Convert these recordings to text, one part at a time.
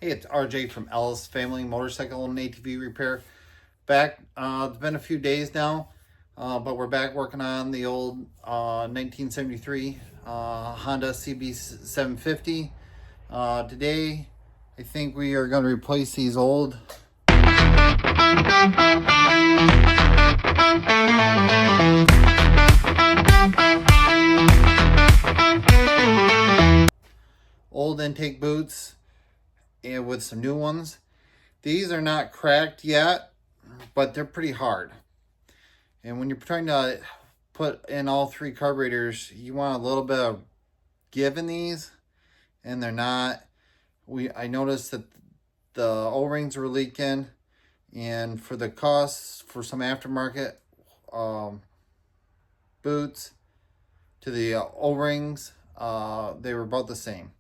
Hey, it's RJ from Ellis Family Motorcycle and ATV Repair. Back, it's been a few days now, but we're back working on the old 1973 Honda CB350. Today, I think we are going to replace these old intake boots and with some new ones. These are not cracked yet, but they're pretty hard. And when you're trying to put in all three carburetors, you want a little bit of give in these, and they're not. I noticed that the O-rings were leaking, and for the costs for some aftermarket boots to the O-rings, they were about the same.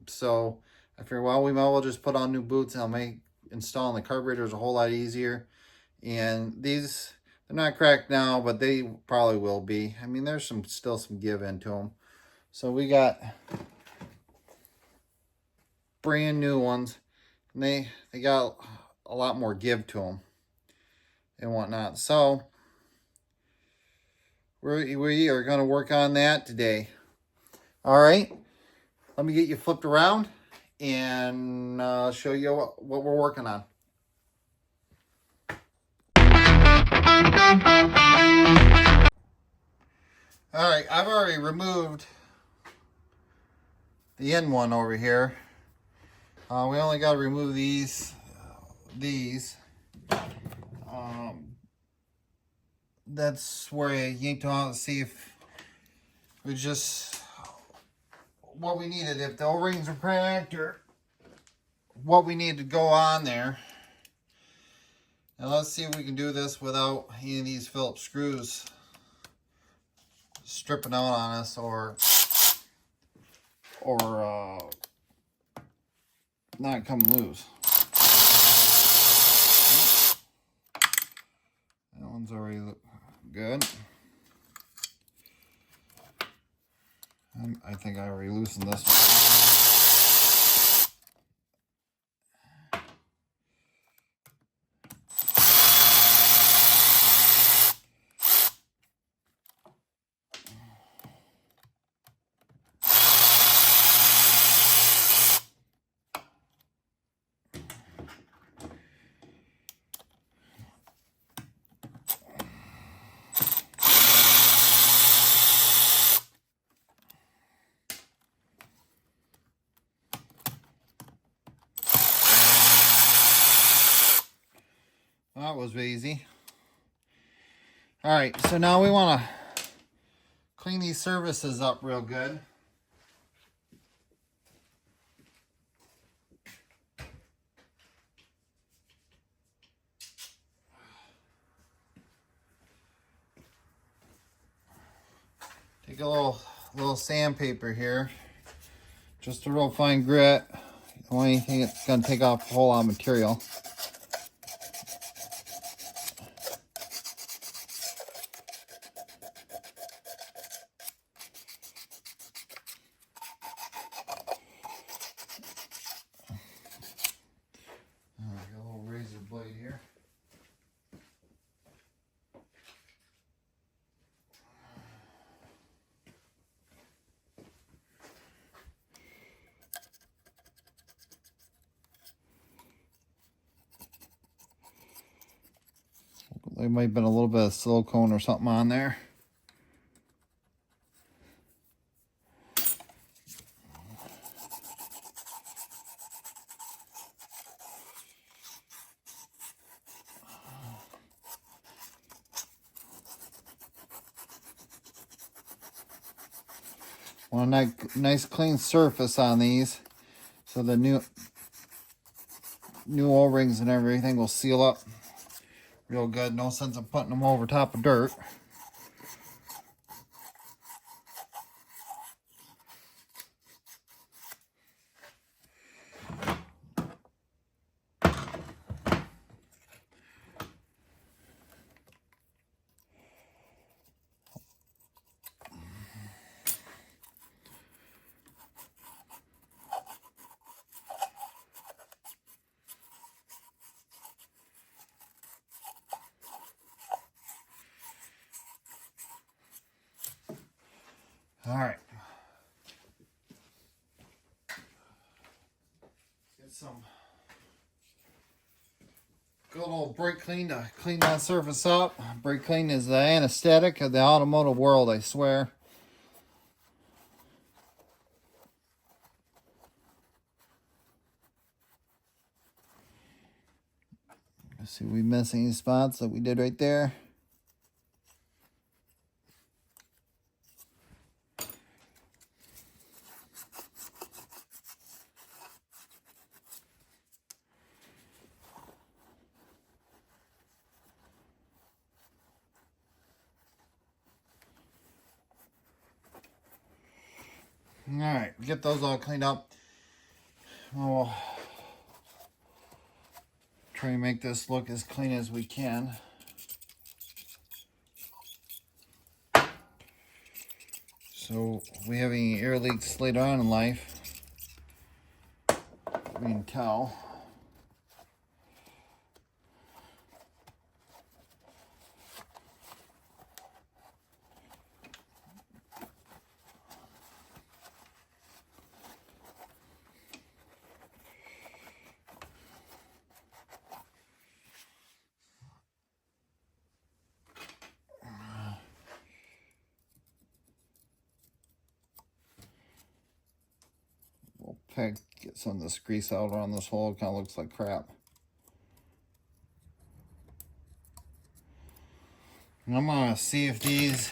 So I figured, well, we might as well just put on new boots, and I'll make installing the carburetors a whole lot easier. And these, they're not cracked now, but they probably will be. I mean, there's still some give into them. So we got brand new ones, and they got a lot more give to them and whatnot. So we are going to work on that today. All right, let me get you flipped around and show you what we're working on. All right, I've already removed the end one over here. We only got to remove these. That's where I yanked them out to see if we just what we needed, if the O-rings are cracked or what we need to go on there. Now let's see if we can do this without any of these Phillips screws stripping out on us or not coming loose. That one's already good. I think I already loosened this one. That was easy. All right, so now we want to clean these surfaces up real good. Take a little sandpaper here, just a real fine grit. The only thing it's going to take off a whole lot of material. There might have been a little bit of silicone or something on there. Want a nice clean surface on these so the new O-rings and everything will seal up real good. No sense in putting them over top of dirt. All right. Get some good old brake clean to clean that surface up. Brake clean is the anesthetic of the automotive world, I swear. Let's see if we miss any spots that we did right there. All right, get those all cleaned up. We'll try and make this look as clean as we can. So we have any air leaks later on in life, we can tell. Get some of this grease out around this hole. It kind of looks like crap. And I'm gonna see if these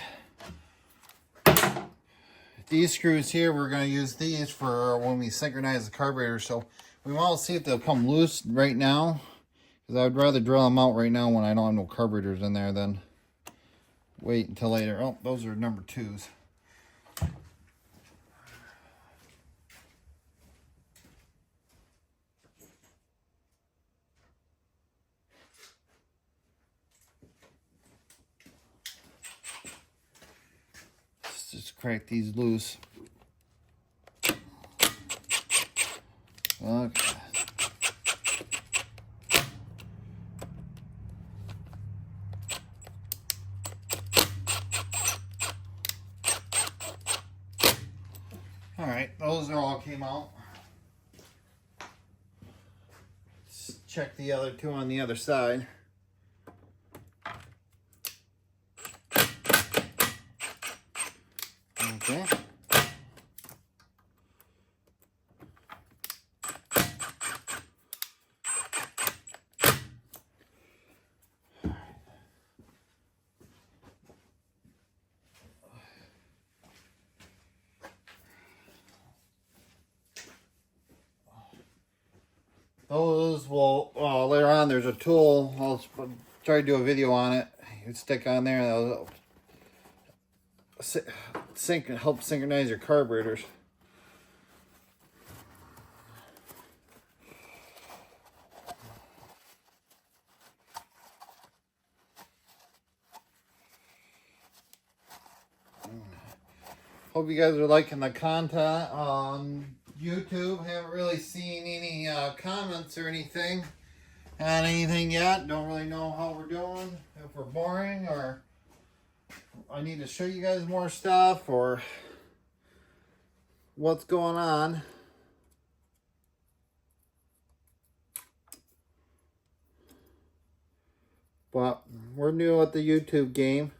screws here, we're gonna use these for when we synchronize the carburetor. So we want to see if they'll come loose right now, because I'd rather drill them out right now when I don't have no carburetors in there than wait until later. Oh, those are number 2s. Just crack these loose. Okay. All right, those are all came out. Let's check the other 2 on the other side. Okay. Those will, later on there's a tool, I'll try to do a video on it. You stick on there and that'll help synchronize your carburetors. Hope you guys are liking the content on YouTube. Haven't really seen any comments or anything on anything yet. Don't really know how we're doing, if we're boring or I need to show you guys more stuff or what's going on. But we're new at the YouTube game.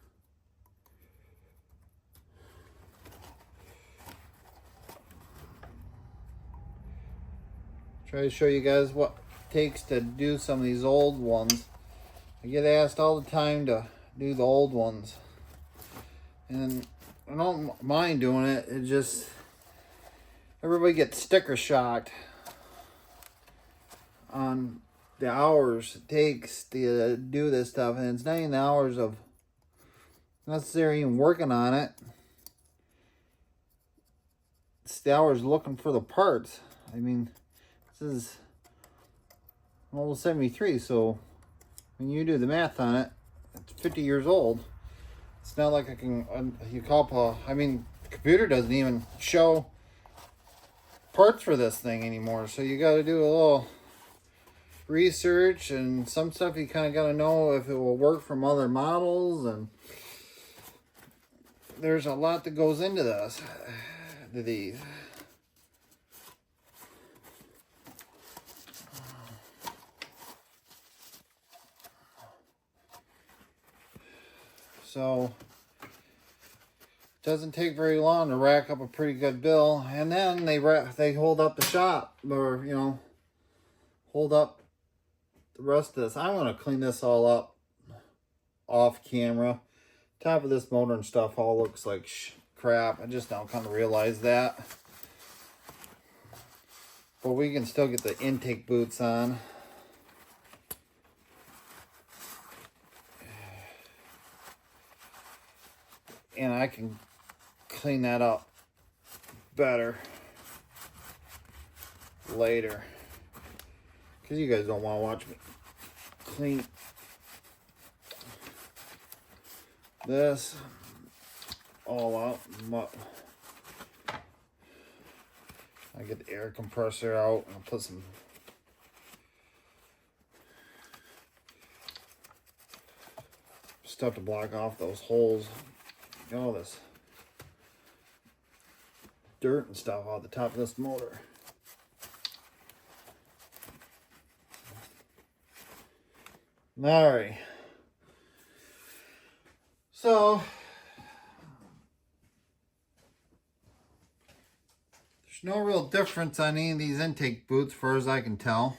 Try to show you guys what it takes to do some of these old ones. I get asked all the time to do the old ones. And I don't mind doing it. It just, everybody gets sticker shocked on the hours it takes to do this stuff. And it's not even the hours of necessarily even working on it. It's the hours looking for the parts. I mean, this is almost 73, so when you do the math on it, it's 50 years old. It's not like I can, you call up I mean, the computer doesn't even show parts for this thing anymore. So you got to do a little research, and some stuff you kind of got to know if it will work from other models. And there's a lot that goes into these. So it doesn't take very long to rack up a pretty good bill, and then they hold up the shop, or you know, hold up the rest of this. I want to clean this all up off camera. Top of this motor and stuff all looks like crap. I just now kind of realize that. But we can still get the intake boots on. And I can clean that up better later. Because you guys don't want to watch me clean this all out. I get the air compressor out and I'll put some stuff to block off those holes. Get all this dirt and stuff off the top of this motor. Alright. So there's no real difference on any of these intake boots, as far as I can tell.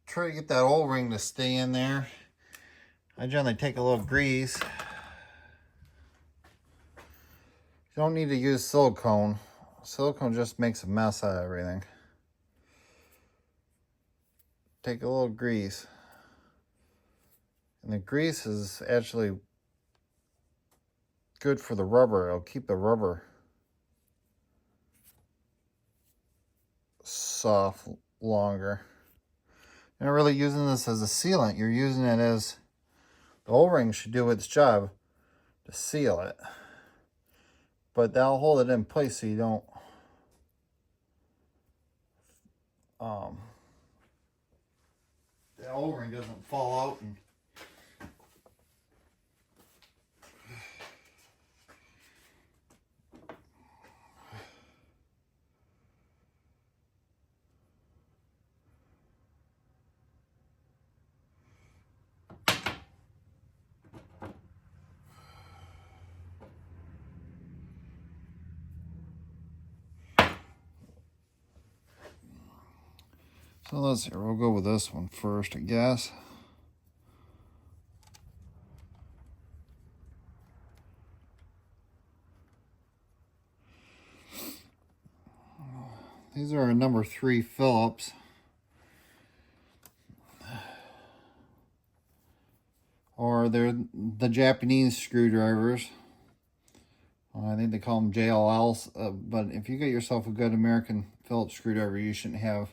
Try to get that O-ring to stay in there. I generally take a little grease. You don't need to use silicone. Silicone just makes a mess out of everything. Take a little grease. And the grease is actually good for the rubber. It'll keep the rubber soft longer. You're not really using this as a sealant. You're using it as the O-ring should do its job to seal it. But that'll hold it in place so you don't the O-ring doesn't fall out and so let's see, we'll go with this one first, I guess. These are a number 3 Phillips. Or they're the Japanese screwdrivers. I think they call them JLLs. But if you get yourself a good American Phillips screwdriver, you shouldn't have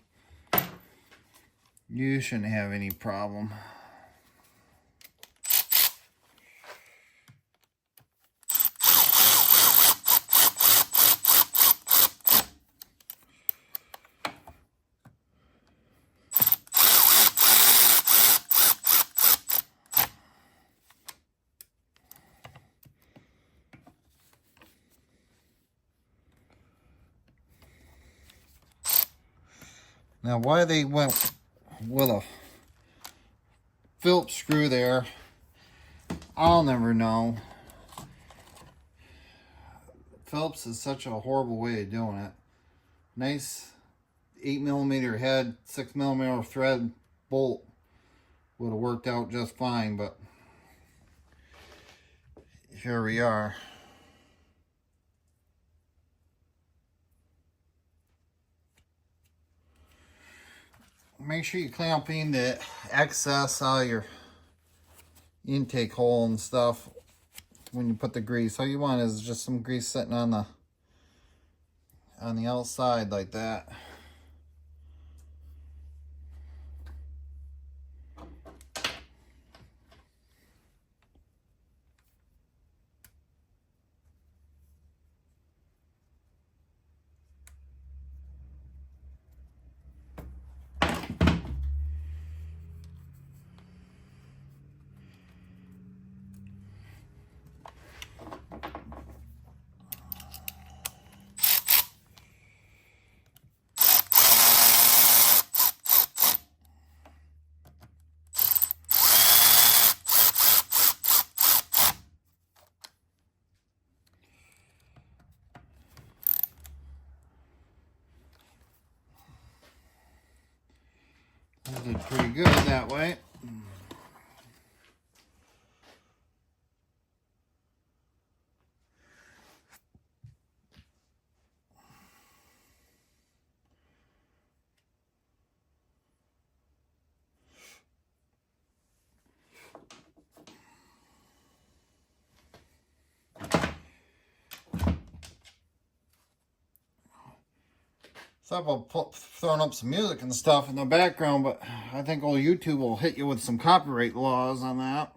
any problem. Now, why they went with a Phillips screw there, I'll never know. Phillips is such a horrible way of doing it. Nice 8mm head, 6mm thread bolt would have worked out just fine, but here we are. Make sure you clean up any of the excess out of your intake hole and stuff when you put the grease. All you want is just some grease sitting on the outside like that. did pretty good that way. Thought about throwing up some music and stuff in the background, but I think old YouTube will hit you with some copyright laws on that.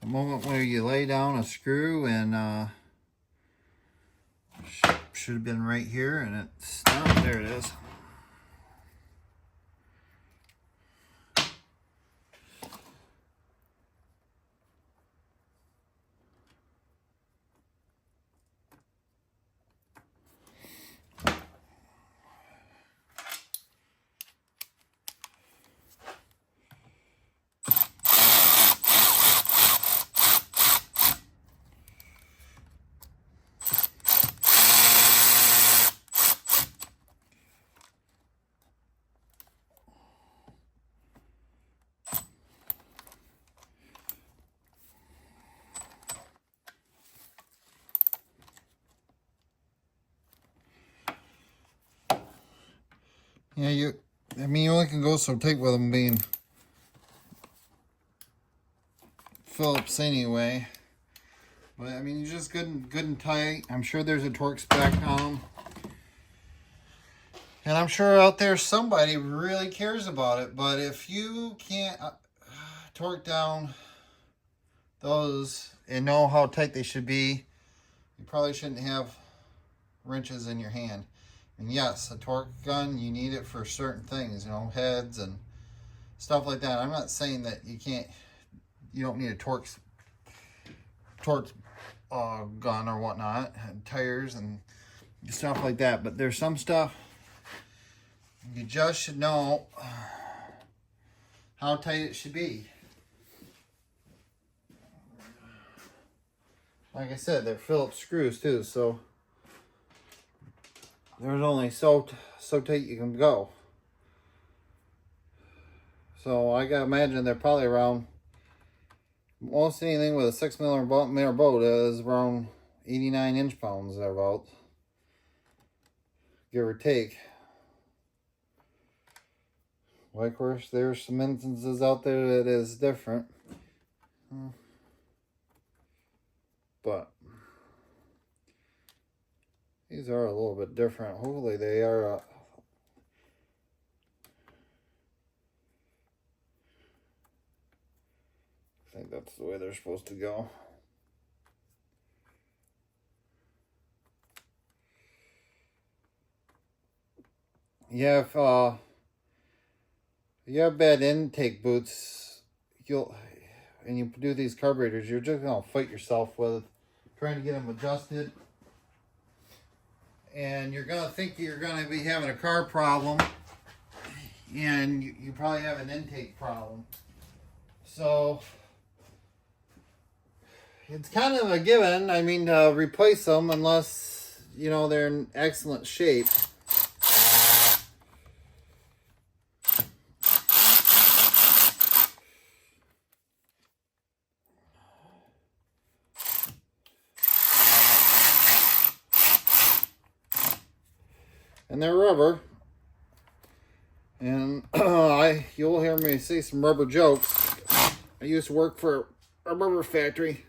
The moment where you lay down a screw and should have been right here, and it's not. There it is. Yeah, you only can go so tight with them being Phillips anyway. But I mean, you're just good and tight. I'm sure there's a torque spec on them. And I'm sure out there somebody really cares about it. But if you can't torque down those and know how tight they should be, you probably shouldn't have wrenches in your hand. And yes, a torque gun, you need it for certain things, you know, heads and stuff like that. I'm not saying that you don't need a torque gun or whatnot, and tires and stuff like that. But there's some stuff you just should know how tight it should be. Like I said, they're Phillips screws too, so there's only so tight you can go. So I gotta imagine they're probably around, most anything with a 6 millimeter bolt is around 89 inch-pounds thereabouts, give or take. Well, of course, there's some instances out there that is different. But these are a little bit different. Hopefully they are I think that's the way they're supposed to go. Yeah, if you have bad intake boots, and you do these carburetors, you're just gonna fight yourself with trying to get them adjusted, and you're gonna think you're gonna be having a car problem, and you probably have an intake problem. So it's kind of a given. I mean, to replace them unless you know they're in excellent shape. And they're rubber, and you'll hear me say some rubber jokes. I used to work for a rubber factory,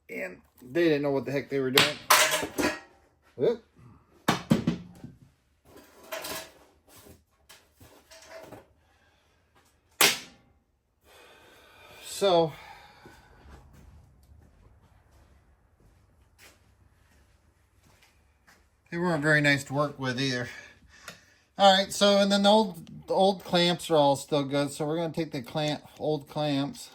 and they didn't know what the heck they were doing. Whoop. So they weren't very nice to work with either. All right, so and then the old clamps are all still good. So we're gonna take the old clamps.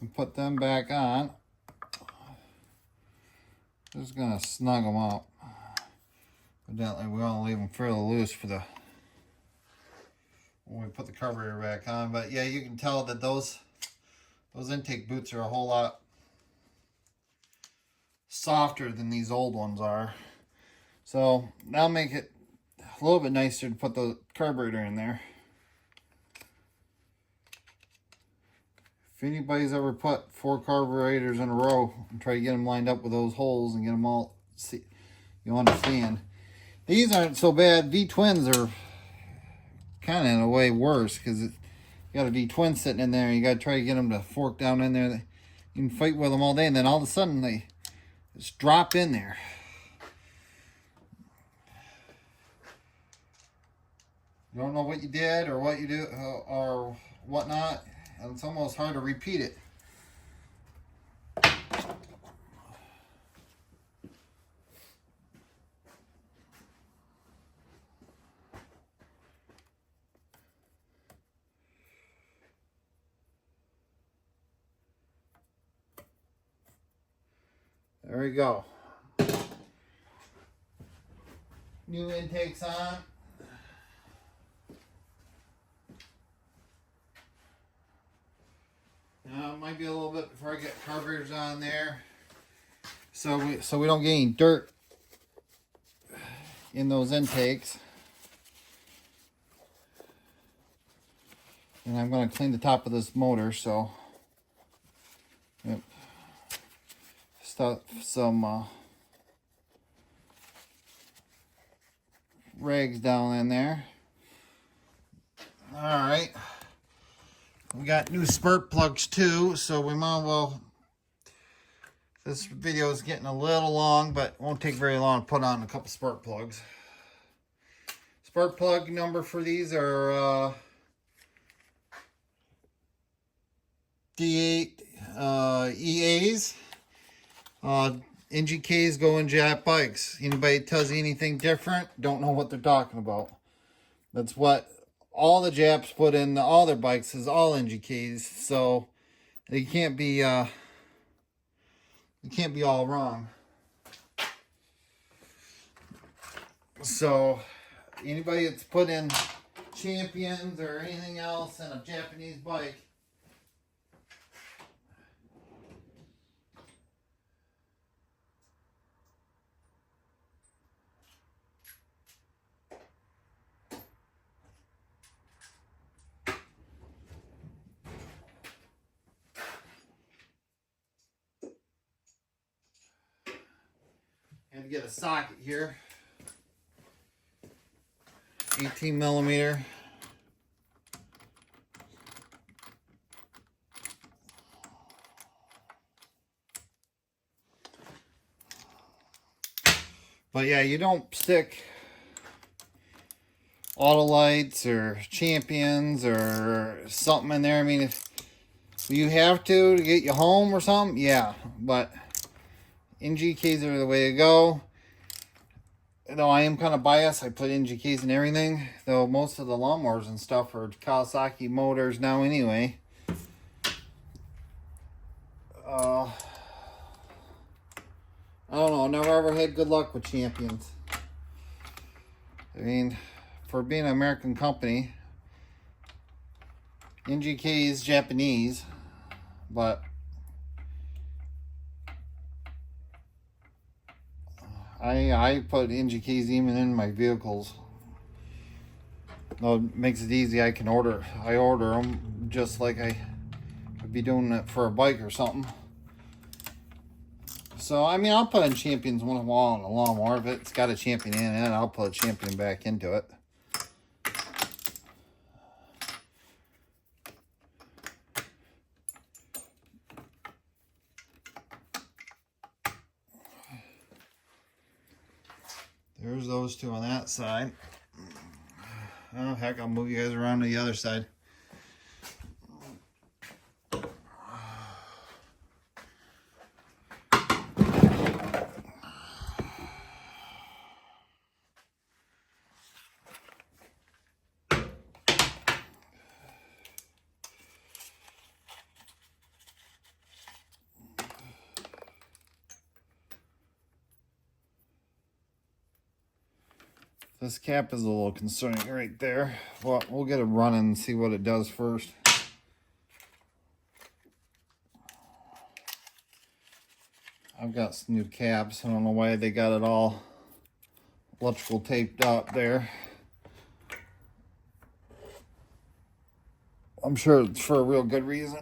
And put them back on. Just gonna snug them up. Evidently, we want to leave them fairly loose for the when we put the carburetor back on. But yeah, you can tell that those intake boots are a whole lot softer than these old ones are. So that'll make it a little bit nicer to put the carburetor in there. If anybody's ever put 4 carburetors in a row and try to get them lined up with those holes and get them all, you understand. These aren't so bad. V-twins are kind of in a way worse because you got a V-twin sitting in there and you got to try to get them to fork down in there. You can fight with them all day and then all of a sudden they just drop in there. You don't know what you did or what you do or whatnot, and it's almost hard to repeat it. There we go. New intakes on. Now it might be a little bit before I get carburetors on there, so we don't get any dirt in those intakes. And I'm going to clean the top of this motor, so yep. Stuff some rags down in there. All right. We got new spark plugs too, so we might as well. This video is getting a little long, but it won't take very long to put on a couple spark plugs. Spark plug number for these are D8 EAs. NGKs go in Jap bikes. Anybody tells you anything different, don't know what they're talking about. That's what all the Japs put in all their bikes, is all NGKs. So you can't be all wrong. So anybody that's put in Champions or anything else in a Japanese bike, had to get a socket here, 18 millimeter. But yeah, you don't stick Autolites or Champions or something in there. I mean, if you have to get you home or something, yeah, but NGKs are the way to go. Though I am kind of biased, I put NGKs in everything. Though most of the lawnmowers and stuff are Kawasaki motors now anyway. I don't know, never ever had good luck with Champions. I mean, for being an American company, NGK is Japanese, but I put NGKs even in my vehicles. Well, it makes it easy. I order them just like I would be doing it for a bike or something. So, I mean, I'll put in Champions once in a while on a lawnmower. If it's got a Champion in it, I'll put a Champion back into it. There's those two on that side. Oh, heck, I'll move you guys around to the other side. This cap is a little concerning right there. Well, we'll get it running and see what it does first. I've got some new caps. I don't know why they got it all electrical taped up there. I'm sure it's for a real good reason.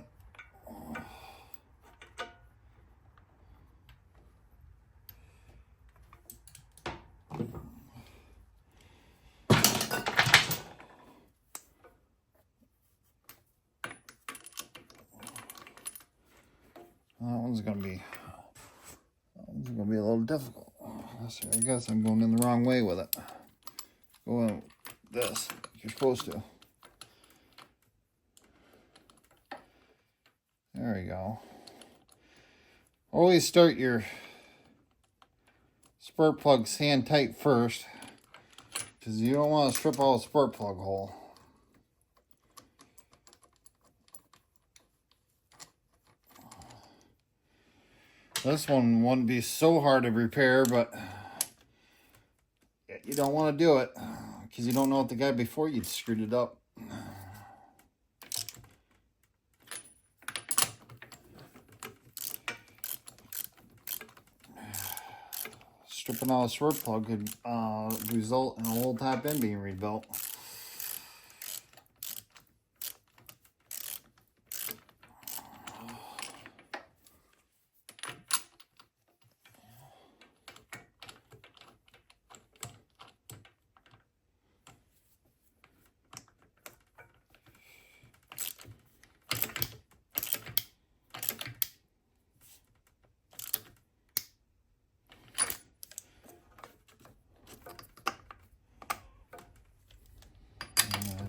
That one's gonna be a little difficult. I guess I'm going in the wrong way with it. Going with this, you're supposed to. There we go. Always start your spark plug sand tight first, because you don't want to strip all the spark plug hole. This one wouldn't be so hard to repair, but you don't want to do it because you don't know if the guy before you screwed it up. Stripping out a spark plug could result in a whole top end being rebuilt.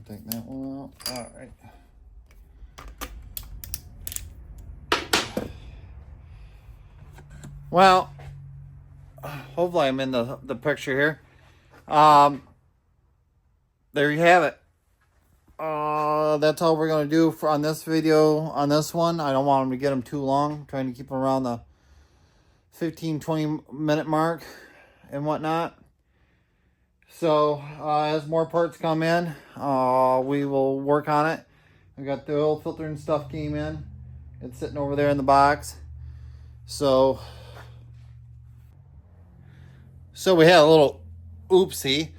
Take that one out. All right. Well, hopefully I'm in the picture here. There you have it. That's all we're going to do on this video, on this one. I don't want them to get them too long. I'm trying to keep them around the 15-20 minute mark and whatnot. So as more parts come in, we will work on it. I got the oil filter and stuff came in. It's sitting over there in the box. So we had a little oopsie.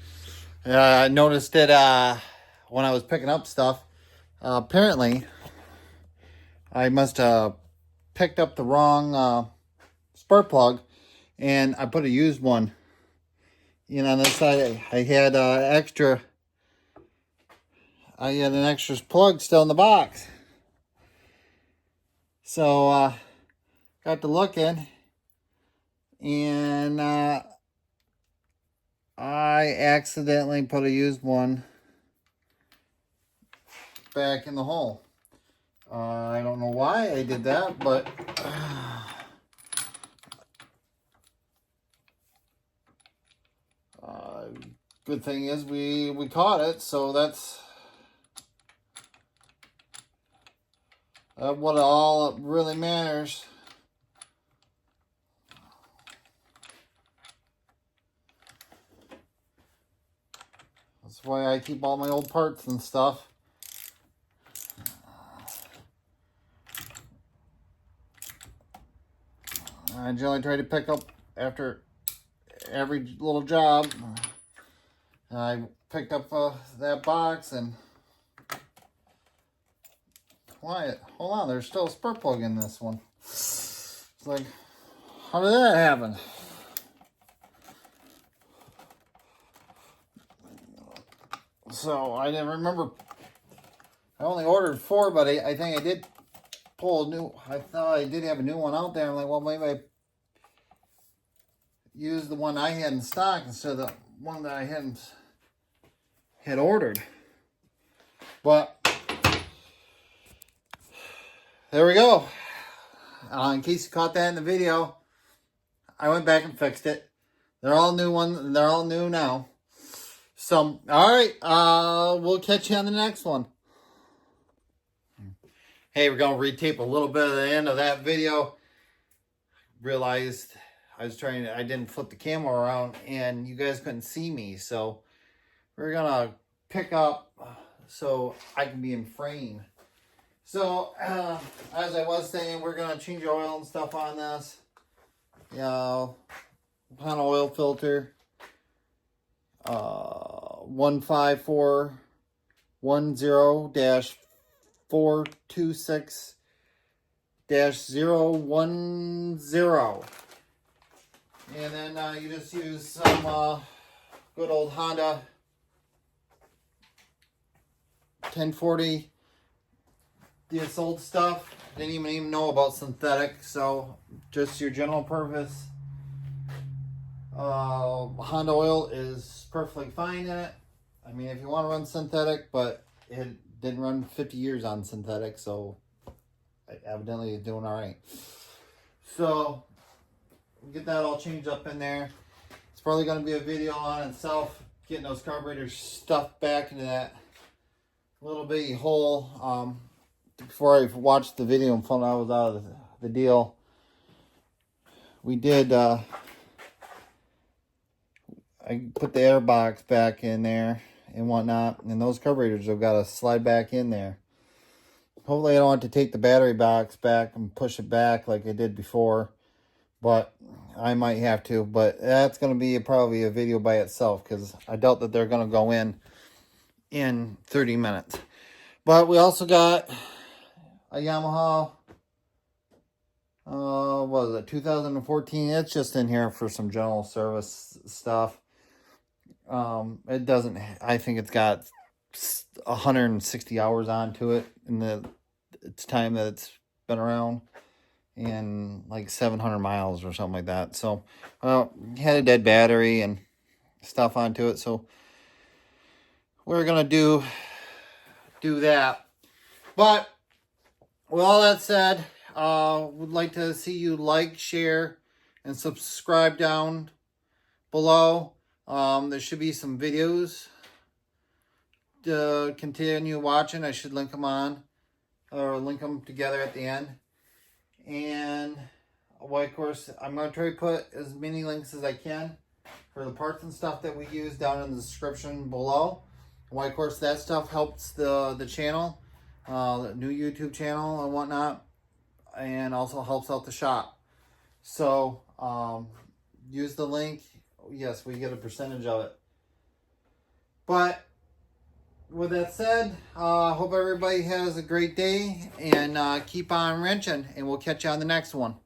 I noticed it when I was picking up stuff. Apparently, I must have picked up the wrong spark plug, and I put a used one. You know, on this side, I had an extra plug still in the box. So, got to looking, and I accidentally put a used one back in the hole. I don't know why I did that, but good thing is we caught it, so that's what all really matters. That's why I keep all my old parts and stuff. I generally try to pick up after every little job. I picked up that box and quiet. Hold on, there's still a spark plug in this one. It's like, how did that happen? So I didn't remember. I only ordered 4, but I think I did pull a new. I thought I did have a new one out there. I'm like, well, maybe I used the one I had in stock instead of the one that I had ordered. But there we go. In case you caught that in the video, I went back and fixed it. They're all new ones. They're all new now. So, all right. We'll catch you on the next one. Hey, we're going to retape a little bit of the end of that video. Realized I didn't flip the camera around and you guys couldn't see me. So we're gonna pick up so I can be in frame. So as I was saying, we're gonna change oil and stuff on this. On oil filter, 15410-426-010. And then you just use some good old Honda 1040. This old stuff. Didn't even know about synthetic, so just your general purpose. Honda oil is perfectly fine in it. I mean, if you want to run synthetic, but it didn't run 50 years on synthetic, so evidently it's doing all right. So get that all changed up in there. It's probably going to be a video on itself, getting those carburetors stuffed back into that little bitty hole. Before I watched the video and found out I was out of the deal, we did, I put the air box back in there and whatnot, and those carburetors have got to slide back in there. Hopefully I don't have to take the battery box back and push it back like I did before, but I might have to. But that's going to be probably a video by itself, because I doubt that they're going to go in 30 minutes. But we also got a Yamaha, what was it, 2014. It's just in here for some general service stuff. It doesn't, I think it's got 160 hours onto it in its time that it's been around, and like 700 miles or something like that. So, had a dead battery and stuff onto it. So we're gonna do that. But with all that said, would like to see you like, share, and subscribe down below. There should be some videos to continue watching. I should link them on, or link them together at the end. And, well, of course, I'm going to try to put as many links as I can for the parts and stuff that we use down in the description below. Well, of course, that stuff helps the channel, the new YouTube channel and whatnot, and also helps out the shop. So use the link. Yes, we get a percentage of it. But with that said, hope everybody has a great day, and keep on wrenching, and we'll catch you on the next one.